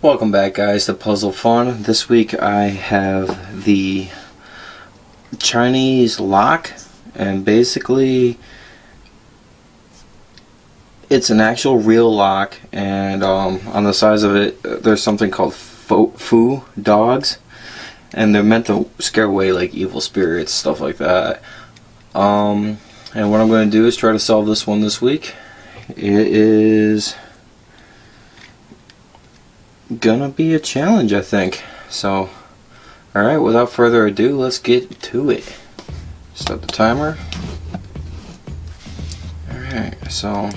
Welcome back, guys, to Puzzle Fun. This week I have the Chinese lock, and basically it's an actual real lock, and on the sides of it there's something called Fu dogs, and they're meant to scare away like evil spirits, stuff like that. And what I'm going to do is try to solve this one this week. It is gonna be a challenge, I think. So, alright, without further ado, let's get to it. Start the timer. Alright, so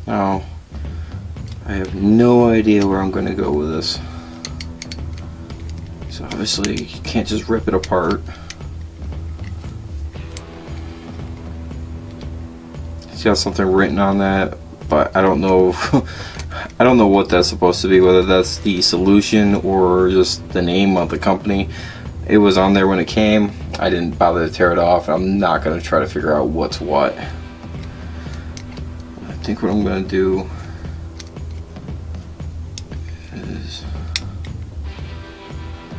now I have no idea where I'm gonna go with this. So obviously you can't just rip it apart. It's got something written on that, but I don't know I don't know what that's supposed to be, whether that's the solution or just the name of the company. It was on there when it came. I didn't bother to tear it off. I'm not going to try to figure out what's what. I think what I'm going to do is...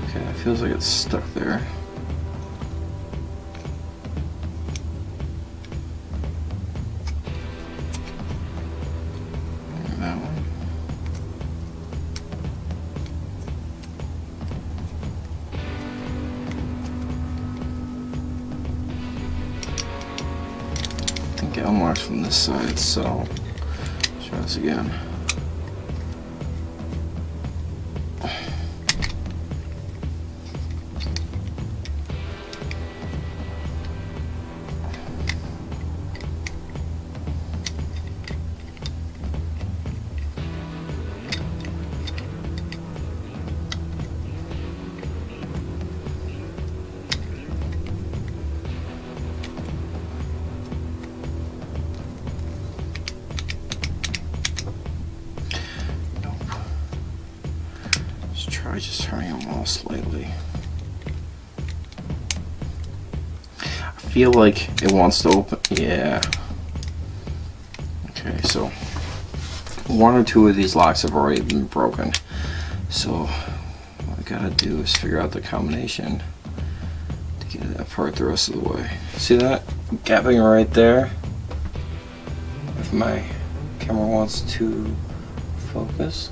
Okay, it feels like it's stuck there. That one. It unlocks from this side, so let's try this again. Try just turning them all slightly. I feel like it wants to open. Yeah. Okay, so one or two of these locks have already been broken. So what I gotta do is figure out the combination to get that part the rest of the way. See that gapping right there? If my camera wants to focus.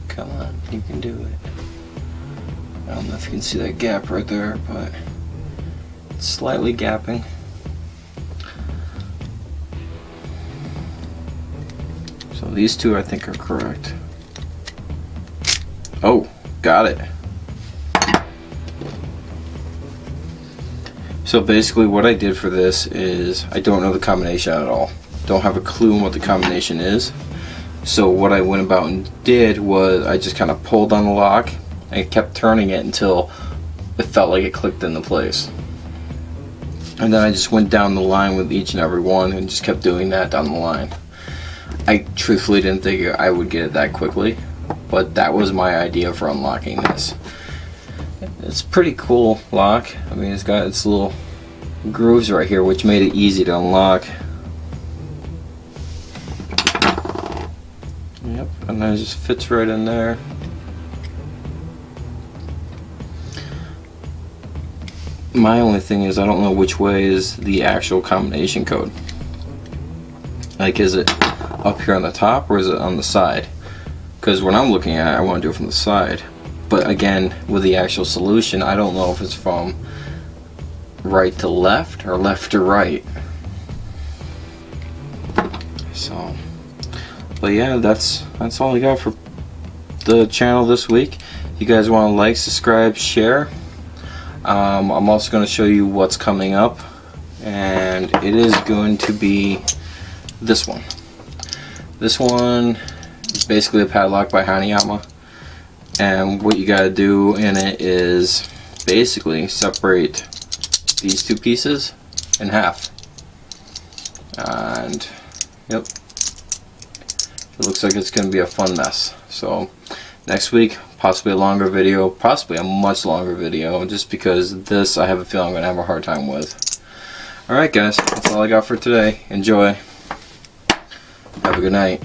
Come on, you can do it. I don't know if you can see that gap right there, but it's slightly gapping. So these two I think are correct. Oh, got it. So basically what I did for this is I don't know the combination at all. Don't have a clue on what the combination is. So what I went about and did was I just kind of pulled on the lock and kept turning it until it felt like it clicked into place. And then I just went down the line with each and every one and just kept doing that down the line. I truthfully didn't think I would get it that quickly, but that was my idea for unlocking this. It's a pretty cool lock. I mean, it's got its little grooves right here, which made it easy to unlock. Yep, and then it just fits right in there. My only thing is I don't know which way is the actual combination code. Like, is it up here on the top or is it on the side? Because when I'm looking at it, I want to do it from the side. But again, with the actual solution, I don't know if it's from right to left or left to right. So... But yeah, that's all I got for the channel this week. If you guys want to like, subscribe, share. I'm also going to show you what's coming up, and it is going to be this one. This one is basically a padlock by Hanayama, and what you got to do in it is basically separate these two pieces in half. And yep. It looks like it's going to be a fun mess. So next week, possibly a longer video, possibly a much longer video, just because this I have a feeling I'm going to have a hard time with. Alright guys, that's all I got for today. Enjoy. Have a good night.